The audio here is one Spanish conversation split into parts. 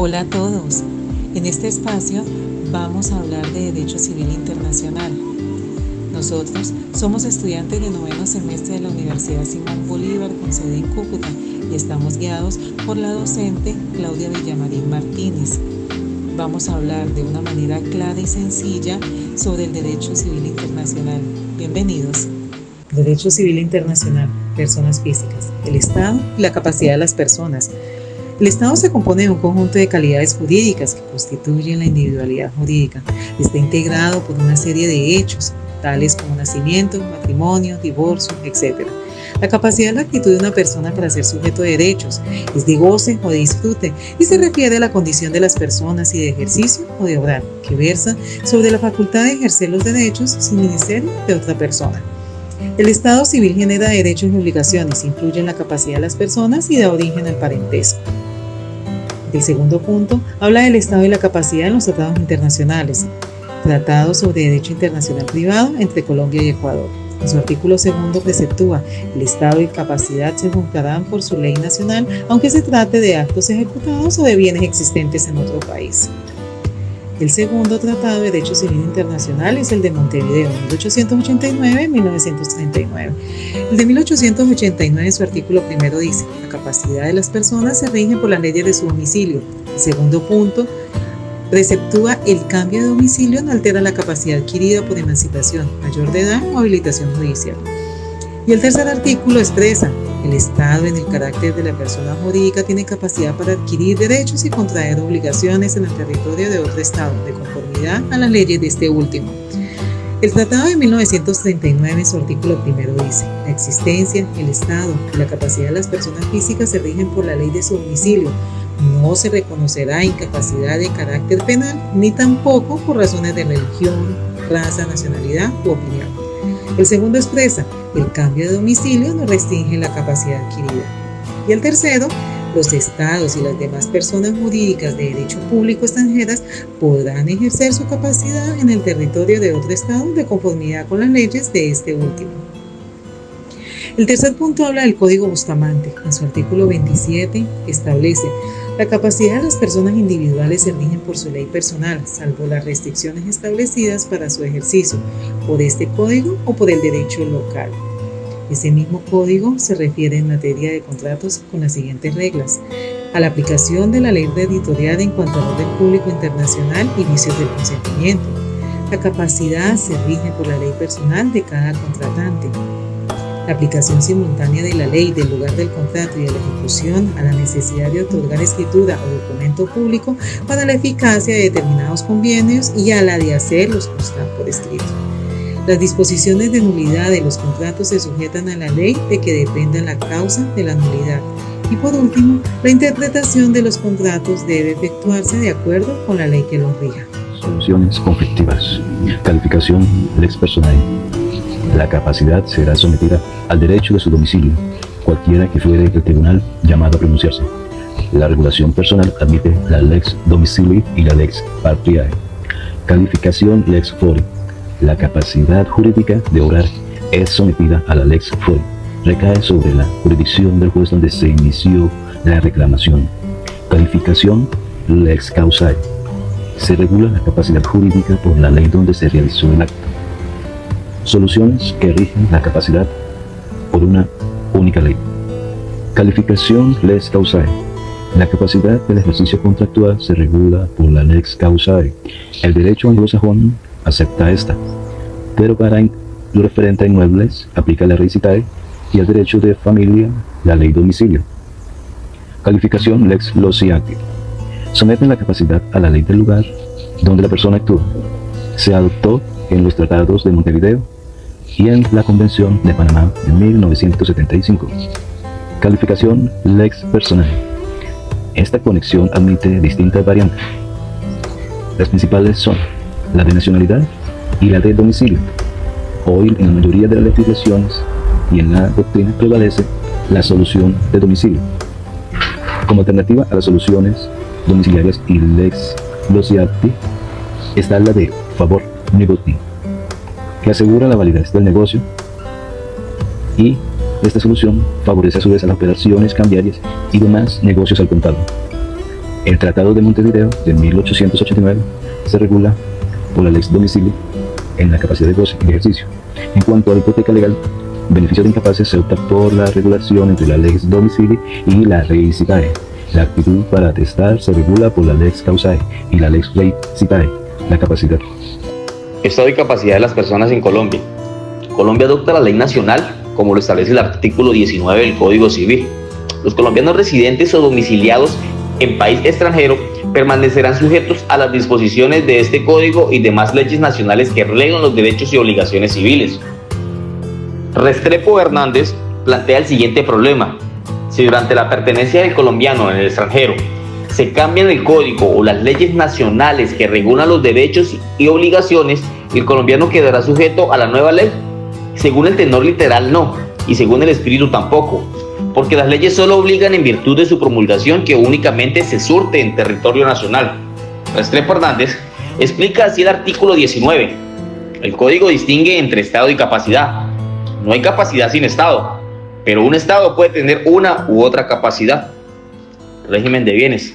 Hola a todos. En este espacio vamos a hablar de Derecho Civil Internacional. Nosotros somos estudiantes de noveno semestre de la Universidad Simón Bolívar con sede en Cúcuta y estamos guiados por la docente Claudia Villamarín Martínez. Vamos a hablar de una manera clara y sencilla sobre el Derecho Civil Internacional. Bienvenidos. Derecho Civil Internacional, personas físicas, el Estado y la capacidad de las personas. El Estado se compone de un conjunto de calidades jurídicas que constituyen la individualidad jurídica. Está integrado por una serie de hechos, tales como nacimiento, matrimonio, divorcio, etc. La capacidad de la actitud de una persona para ser sujeto de derechos es de goce o de disfrute y se refiere a la condición de las personas y de ejercicio o de obrar, que versa sobre la facultad de ejercer los derechos sin ministerio de otra persona. El Estado civil genera derechos y obligaciones, influye en la capacidad de las personas y da origen al parentesco. El segundo punto habla del Estado y la capacidad en los tratados internacionales. Tratado sobre Derecho Internacional Privado entre Colombia y Ecuador. En su artículo segundo preceptúa: el Estado y capacidad se juzgarán por su ley nacional, aunque se trate de actos ejecutados o de bienes existentes en otro país. El segundo tratado de Derecho Civil Internacional es el de Montevideo, 1889-1939. El de 1889, en su artículo primero dice: la capacidad de las personas se rige por las leyes de su domicilio. El segundo punto preceptúa: el cambio de domicilio no altera la capacidad adquirida por emancipación, mayor de edad o habilitación judicial. Y el tercer artículo expresa: el Estado, en el carácter de la persona jurídica, tiene capacidad para adquirir derechos y contraer obligaciones en el territorio de otro Estado, de conformidad a las leyes de este último. El Tratado de 1939, en su artículo primero dice: la existencia, el Estado y la capacidad de las personas físicas se rigen por la ley de su domicilio. No se reconocerá incapacidad de carácter penal, ni tampoco por razones de religión, raza, nacionalidad u opinión. El segundo expresa: el cambio de domicilio no restringe la capacidad adquirida. Y el tercero: los estados y las demás personas jurídicas de derecho público extranjeras podrán ejercer su capacidad en el territorio de otro estado de conformidad con las leyes de este último. El tercer punto habla del Código Bustamante. En su artículo 27 establece: la capacidad de las personas individuales se rigen por su ley personal, salvo las restricciones establecidas para su ejercicio por este código o por el derecho local. Ese mismo código se refiere en materia de contratos con las siguientes reglas: a la aplicación de la ley editorial en cuanto al orden público internacional y vicios del consentimiento. La capacidad se rige por la ley personal de cada contratante. La aplicación simultánea de la ley del lugar del contrato y de la ejecución a la necesidad de otorgar escritura o documento público para la eficacia de determinados convenios y a la de hacerlos constar por escrito. Las disposiciones de nulidad de los contratos se sujetan a la ley de que dependa la causa de la nulidad. Y por último, la interpretación de los contratos debe efectuarse de acuerdo con la ley que los rija. Soluciones conflictivas. Calificación lex personae. La capacidad será sometida al derecho de su domicilio, cualquiera que fuere el tribunal llamado a pronunciarse. La regulación personal admite la lex domicilii y la lex patriae. Calificación lex fori. La capacidad jurídica de obrar es sometida a la lex fori. Recae sobre la jurisdicción del juez donde se inició la reclamación. Calificación lex causae. Se regula la capacidad jurídica por la ley donde se realizó el acto. Soluciones que rigen la capacidad por una única ley. Calificación lex causae. La capacidad del ejercicio contractual se regula por la lex causae. El derecho anglosajón acepta esta, pero para lo referente a inmuebles aplica la res citae y el derecho de familia la ley domicilio. Calificación lex loci-acti. Someten la capacidad a la ley del lugar donde la persona actúa. Se adoptó en los tratados de Montevideo y en la Convención de Panamá de 1975. Calificación lex personae. Esta conexión admite distintas variantes. Las principales son la de nacionalidad y la de domicilio. Hoy, en la mayoría de las legislaciones y en la doctrina prevalece la solución de domicilio. Como alternativa a las soluciones domiciliarias y lex loci-acti está la de favor negoti, que asegura la validez del negocio, y esta solución favorece a su vez a las operaciones cambiarias y demás negocios al contado. El Tratado de Montevideo de 1889 se regula por la Lex Domicilii en la capacidad de goce y ejercicio. En cuanto a la hipoteca legal, beneficio de incapaces, se opta por la regulación entre la Lex Domicilii y la Rei Citae. La actitud para atestar se regula por la Lex Causae y la Lex Rei Citae. La capacidad. Estado y capacidad de las personas en Colombia. Colombia adopta la ley nacional, como lo establece el artículo 19 del Código Civil. Los colombianos residentes o domiciliados en país extranjero permanecerán sujetos a las disposiciones de este código y demás leyes nacionales que regulan los derechos y obligaciones civiles. Restrepo Hernández plantea el siguiente problema: si durante la pertenencia del colombiano en el extranjero se cambian el código o las leyes nacionales que regulan los derechos y obligaciones, el colombiano quedará sujeto a la nueva ley. Según el tenor literal no, y según el espíritu tampoco, porque las leyes solo obligan en virtud de su promulgación, que únicamente se surte en territorio nacional. Restrepo Hernández explica así el artículo 19. El código distingue entre Estado y capacidad. No hay capacidad sin Estado, pero un Estado puede tener una u otra capacidad. Régimen de bienes.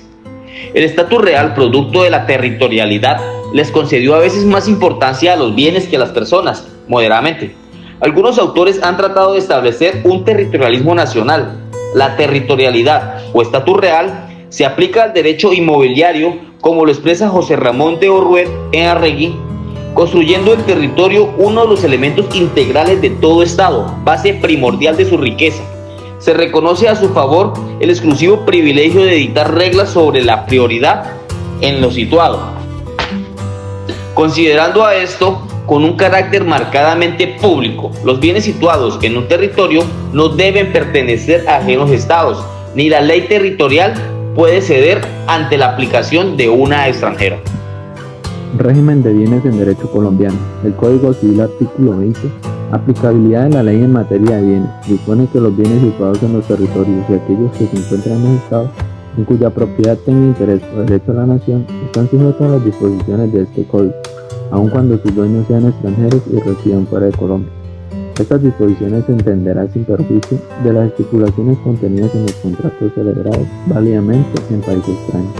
El estatus real, producto de la territorialidad, les concedió a veces más importancia a los bienes que a las personas, moderadamente. Algunos autores han tratado de establecer un territorialismo nacional. La territorialidad o estatus real se aplica al derecho inmobiliario, como lo expresa José Ramón de Orruet en Arregui, construyendo el territorio uno de los elementos integrales de todo Estado, base primordial de su riqueza. Se reconoce a su favor el exclusivo privilegio de dictar reglas sobre la prioridad en lo situado. Considerando a esto con un carácter marcadamente público, los bienes situados en un territorio no deben pertenecer a ajenos estados, ni la ley territorial puede ceder ante la aplicación de una extranjera. Régimen de bienes en derecho colombiano. El Código Civil, artículo 20. Aplicabilidad de la ley en materia de bienes. Dispone que los bienes situados en los territorios y aquellos que se encuentran en los estados en cuya propiedad tenga interés o derecho a la nación están sujetos a las disposiciones de este código, aun cuando sus dueños sean extranjeros y residan fuera de Colombia. Estas disposiciones se entenderán sin perjuicio de las estipulaciones contenidas en los contratos celebrados válidamente en países extraños,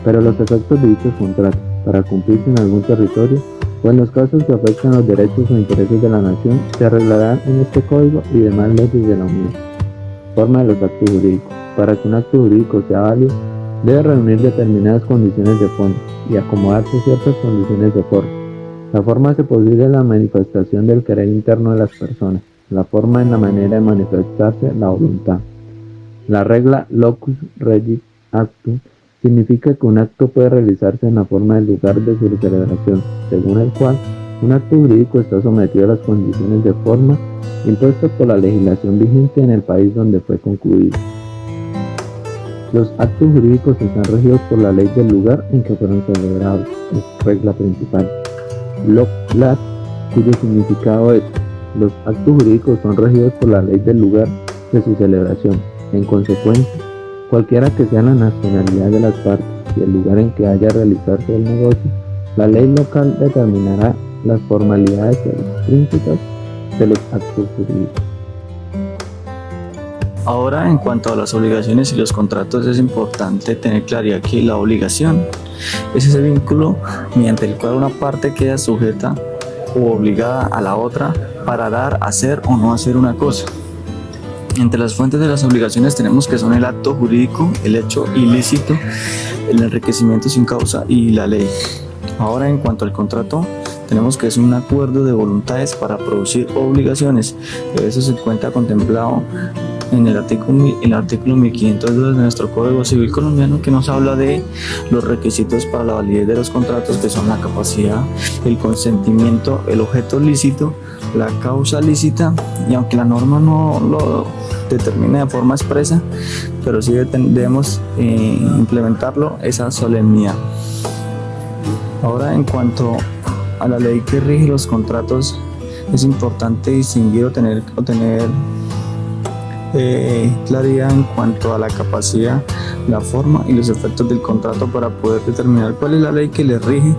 pero los efectos de dichos contratos, para cumplirse en algún territorio o en los casos que afectan los derechos o intereses de la nación, se arreglarán en este código y demás leyes de la Unión. Forma de los actos jurídicos. Para que un acto jurídico sea válido, debe reunir determinadas condiciones de fondo y acomodarse ciertas condiciones de forma. La forma hace posible la manifestación del querer interno de las personas. La forma en la manera de manifestarse la voluntad. La regla locus regis actum significa que un acto puede realizarse en la forma del lugar de su celebración, según el cual un acto jurídico está sometido a las condiciones de forma impuestas por la legislación vigente en el país donde fue concluido. Los actos jurídicos están regidos por la ley del lugar en que fueron celebrados, es regla principal. Loc lat, cuyo significado es: los actos jurídicos son regidos por la ley del lugar de su celebración. En consecuencia, cualquiera que sea la nacionalidad de las partes y el lugar en que haya realizarse el negocio, la ley local determinará las formalidades extrínsecas de los actos jurídicos. Ahora, en cuanto a las obligaciones y los contratos, es importante tener claridad que la obligación es ese vínculo mediante el cual una parte queda sujeta o obligada a la otra para dar, hacer o no hacer una cosa. Entre las fuentes de las obligaciones tenemos que son el acto jurídico, el hecho ilícito, el enriquecimiento sin causa y la ley. Ahora, en cuanto al contrato, tenemos que es un acuerdo de voluntades para producir obligaciones. Eso se encuentra contemplado en el artículo 1502 de nuestro Código Civil colombiano, que nos habla de los requisitos para la validez de los contratos, que son la capacidad, el consentimiento, el objeto lícito, la causa lícita, y aunque la norma no lo determina de forma expresa, pero sí debemos implementarlo, esa solemnidad. Ahora, en cuanto a la ley que rige los contratos, es importante distinguir o tener claridad en cuanto a la capacidad, la forma y los efectos del contrato para poder determinar cuál es la ley que le rige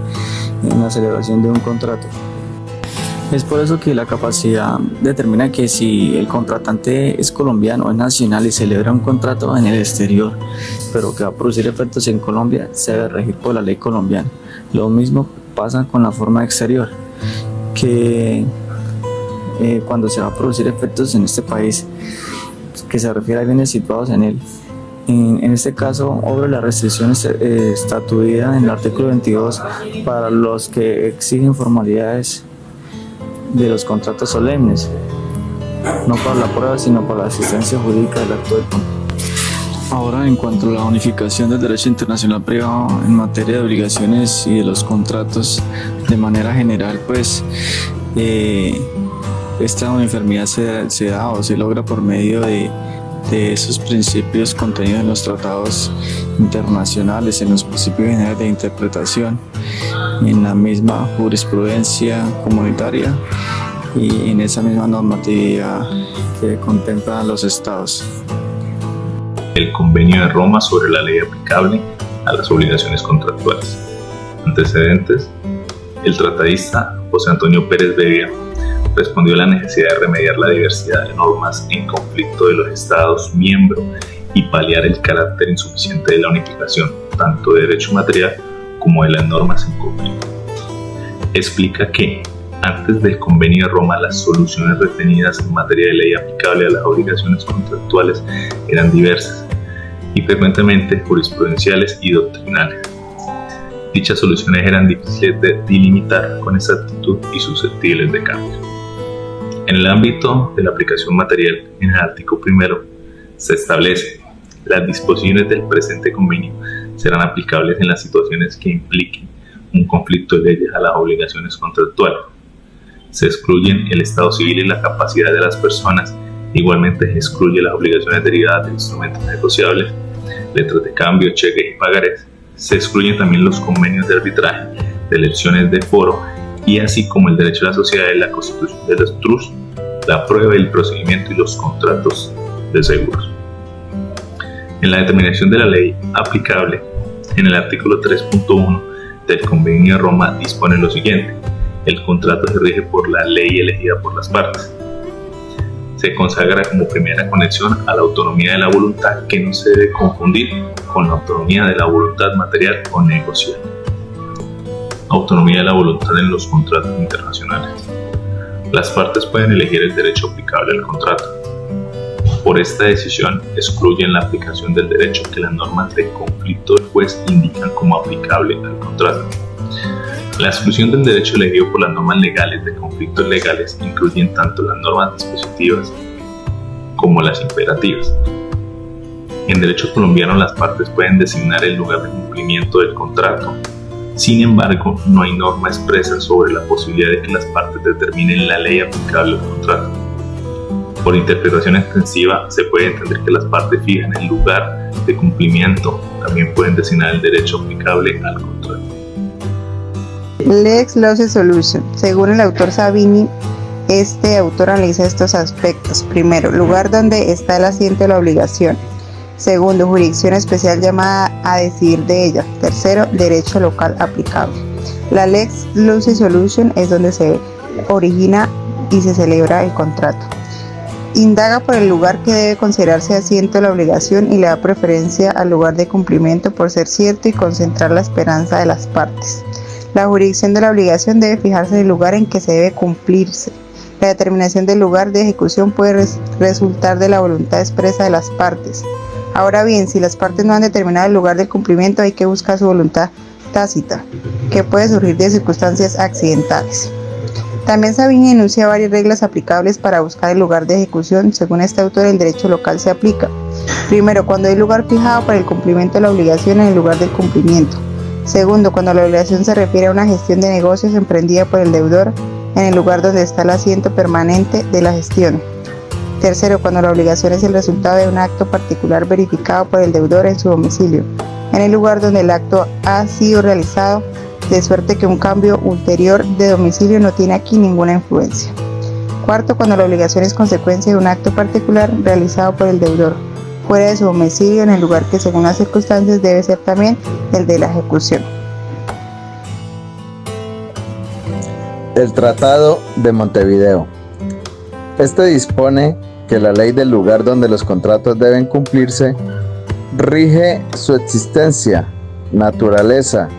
en la celebración de un contrato. Es por eso que la capacidad determina que si el contratante es colombiano, es nacional y celebra un contrato en el exterior, pero que va a producir efectos en Colombia, se debe regir por la ley colombiana. Lo mismo pasa con la forma exterior, que cuando se va a producir efectos en este país, que se refiere a bienes situados en él. En este caso, obra la restricción estatuida en el artículo 22 para los que exigen formalidades de los contratos solemnes, no para la prueba, sino para la asistencia jurídica del acto de contrato. Ahora, en cuanto a la unificación del derecho internacional privado en materia de obligaciones y de los contratos de manera general, pues esta uniformidad se da o se logra por medio de esos principios contenidos en los tratados internacionales, en los principios generales de interpretación, en la misma jurisprudencia comunitaria y en esa misma normatividad que contemplan los estados. El Convenio de Roma sobre la ley aplicable a las obligaciones contractuales. Antecedentes: el tratadista José Antonio Pérez Vega respondió a la necesidad de remediar la diversidad de normas en conflicto de los Estados miembros y paliar el carácter insuficiente de la unificación, tanto de derecho material como de las normas en conflicto. Explica que, antes del Convenio de Roma, las soluciones retenidas en materia de ley aplicable a las obligaciones contractuales eran diversas y frecuentemente jurisprudenciales y doctrinales. Dichas soluciones eran difíciles de delimitar con exactitud y susceptibles de cambio. En el ámbito de la aplicación material, en el artículo 1 se establece: las disposiciones del presente convenio serán aplicables en las situaciones que impliquen un conflicto de leyes a las obligaciones contractuales. Se excluyen el estado civil y la capacidad de las personas. Igualmente se excluye las obligaciones derivadas de instrumentos negociables, letras de cambio, cheques y pagarés. Se excluyen también los convenios de arbitraje, de elecciones de foro, y así como el derecho a la sociedad, la constitución de los trusts, la prueba del procedimiento y los contratos de seguros. En la determinación de la ley aplicable, en el artículo 3.1 del Convenio de Roma dispone lo siguiente: el contrato se rige por la ley elegida por las partes. Se consagra como primera conexión a la autonomía de la voluntad, que no se debe confundir con la autonomía de la voluntad material o negocial. Autonomía de la voluntad en los contratos internacionales. Las partes pueden elegir el derecho aplicable al contrato. Por esta decisión excluyen la aplicación del derecho que las normas de conflicto del juez indican como aplicable al contrato. La exclusión del derecho elegido por las normas legales de conflictos legales incluyen tanto las normas dispositivas como las imperativas. En derecho colombiano, las partes pueden designar el lugar de cumplimiento del contrato. Sin embargo, no hay norma expresa sobre la posibilidad de que las partes determinen la ley aplicable al contrato. Por interpretación extensiva, se puede entender que las partes fijan el lugar de cumplimiento. También pueden designar el derecho aplicable al contrato. Lex Lawsuit Solution. Según el autor Savini, este autor analiza estos aspectos. Primero, lugar donde está el asiento de la obligación. Segundo, jurisdicción especial llamada a decidir de ella. Tercero, derecho local aplicable. La Lex Lawsuit Solution es donde se origina y se celebra el contrato. Indaga por el lugar que debe considerarse asiento de la obligación y le da preferencia al lugar de cumplimiento por ser cierto y concentrar la esperanza de las partes. La jurisdicción de la obligación debe fijarse en el lugar en que se debe cumplirse. La determinación del lugar de ejecución puede resultar de la voluntad expresa de las partes. Ahora bien, si las partes no han determinado el lugar del cumplimiento, hay que buscar su voluntad tácita, que puede surgir de circunstancias accidentales. También Savini enuncia varias reglas aplicables para buscar el lugar de ejecución. Según este autor, el derecho local se aplica. Primero, cuando hay lugar fijado para el cumplimiento de la obligación en el lugar del cumplimiento. Segundo, cuando la obligación se refiere a una gestión de negocios emprendida por el deudor en el lugar donde está el asiento permanente de la gestión. Tercero, cuando la obligación es el resultado de un acto particular verificado por el deudor en su domicilio, en el lugar donde el acto ha sido realizado, de suerte que un cambio ulterior de domicilio no tiene aquí ninguna influencia. Cuarto, cuando la obligación es consecuencia de un acto particular realizado por el deudor fuera de su domicilio, en el lugar que según las circunstancias debe ser también el de la ejecución. El Tratado de Montevideo. Este dispone que la ley del lugar donde los contratos deben cumplirse rige su existencia, naturaleza,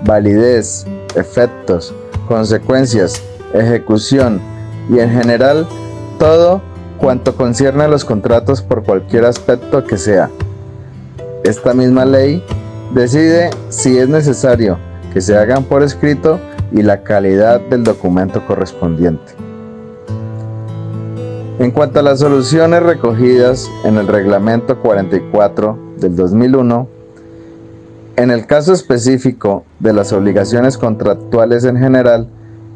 validez, efectos, consecuencias, ejecución y en general todo cuanto concierne a los contratos por cualquier aspecto que sea. Esta misma ley decide si es necesario que se hagan por escrito y la calidad del documento correspondiente. En cuanto a las soluciones recogidas en el Reglamento 44 del 2001, en el caso específico de las obligaciones contractuales en general,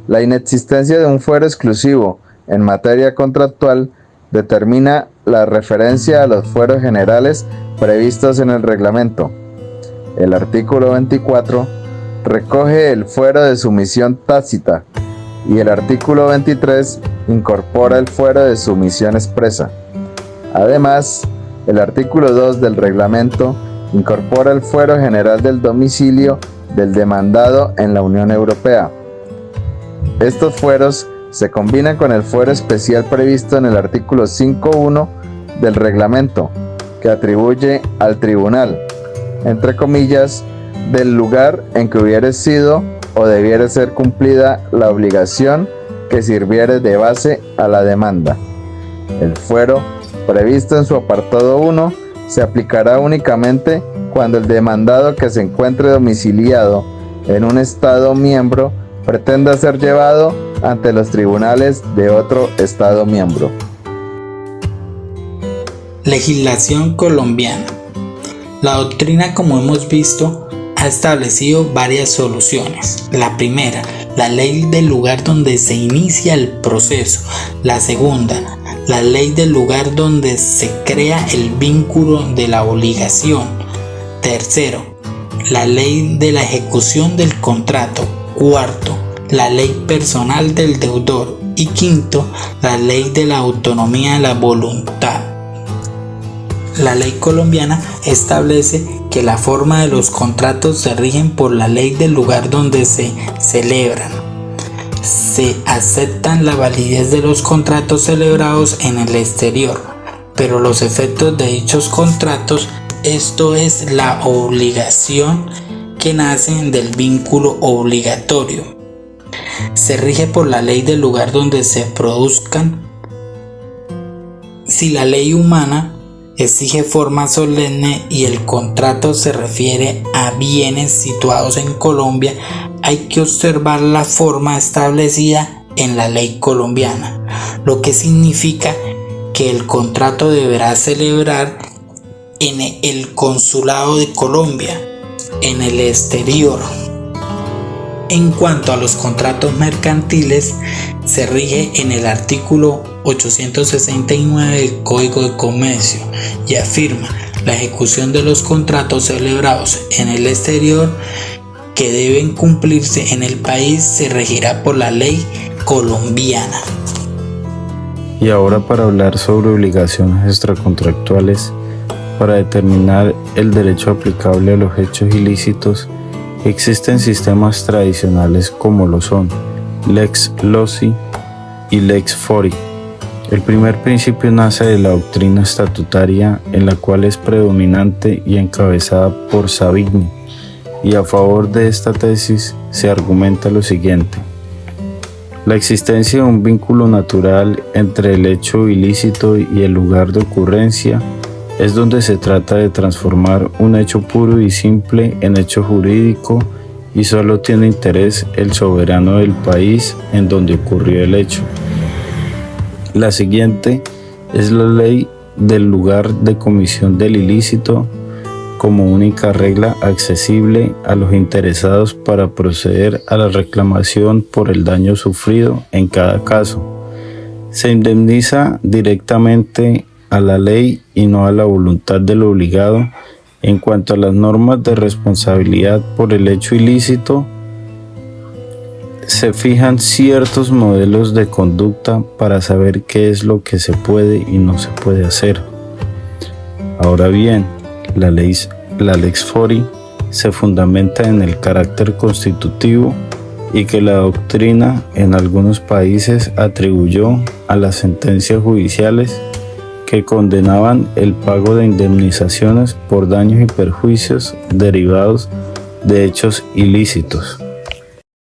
la inexistencia de un fuero exclusivo en materia contractual determina la referencia a los fueros generales previstos en el reglamento. El artículo 24 recoge el fuero de sumisión tácita y el artículo 23 incorpora el fuero de sumisión expresa. Además, el artículo 2 del reglamento incorpora el fuero general del domicilio del demandado en la Unión Europea. Estos fueros se combinan con el fuero especial previsto en el artículo 5.1 del reglamento, que atribuye al tribunal, entre comillas, del lugar en que hubiere sido o debiere ser cumplida la obligación que sirviere de base a la demanda. El fuero previsto en su apartado 1 se aplicará únicamente cuando el demandado que se encuentre domiciliado en un Estado miembro pretenda ser llevado ante los tribunales de otro Estado miembro. Legislación colombiana. La doctrina, como hemos visto, ha establecido varias soluciones. La primera, la ley del lugar donde se inicia el proceso. La segunda, la ley del lugar donde se crea el vínculo de la obligación. Tercero, la ley de la ejecución del contrato. Cuarto, la ley personal del deudor. Y quinto, la ley de la autonomía de la voluntad. La ley colombiana establece que la forma de los contratos se rigen por la ley del lugar donde se celebran. Se aceptan la validez de los contratos celebrados en el exterior, pero los efectos de dichos contratos, esto es la obligación que nacen del vínculo obligatorio, se rige por la ley del lugar donde se produzcan. Si la ley humana exige forma solemne y el contrato se refiere a bienes situados en Colombia, hay que observar la forma establecida en la ley colombiana, lo que significa que el contrato deberá celebrar en el consulado de Colombia, en el exterior. En cuanto a los contratos mercantiles, se rige en el artículo 869 del Código de Comercio y afirma la ejecución de los contratos celebrados en el exterior que deben cumplirse en el país se regirá por la ley colombiana. Y ahora para hablar sobre obligaciones extracontractuales, para determinar el derecho aplicable a los hechos ilícitos, existen sistemas tradicionales como lo son Lex Loci y Lex Fori. El primer principio nace de la doctrina estatutaria, en la cual es predominante y encabezada por Savigny, y a favor de esta tesis se argumenta lo siguiente: la existencia de un vínculo natural entre el hecho ilícito y el lugar de ocurrencia es donde se trata de transformar un hecho puro y simple en hecho jurídico, y solo tiene interés el soberano del país en donde ocurrió el hecho. La siguiente es la ley del lugar de comisión del ilícito como única regla accesible a los interesados para proceder a la reclamación por el daño sufrido en cada caso. Se indemniza directamente a la ley y no a la voluntad del obligado. En cuanto a las normas de responsabilidad por el hecho ilícito, se fijan ciertos modelos de conducta para saber qué es lo que se puede y no se puede hacer. Ahora bien, la Lex Fori se fundamenta en el carácter constitutivo y que la doctrina en algunos países atribuyó a las sentencias judiciales que condenaban el pago de indemnizaciones por daños y perjuicios derivados de hechos ilícitos.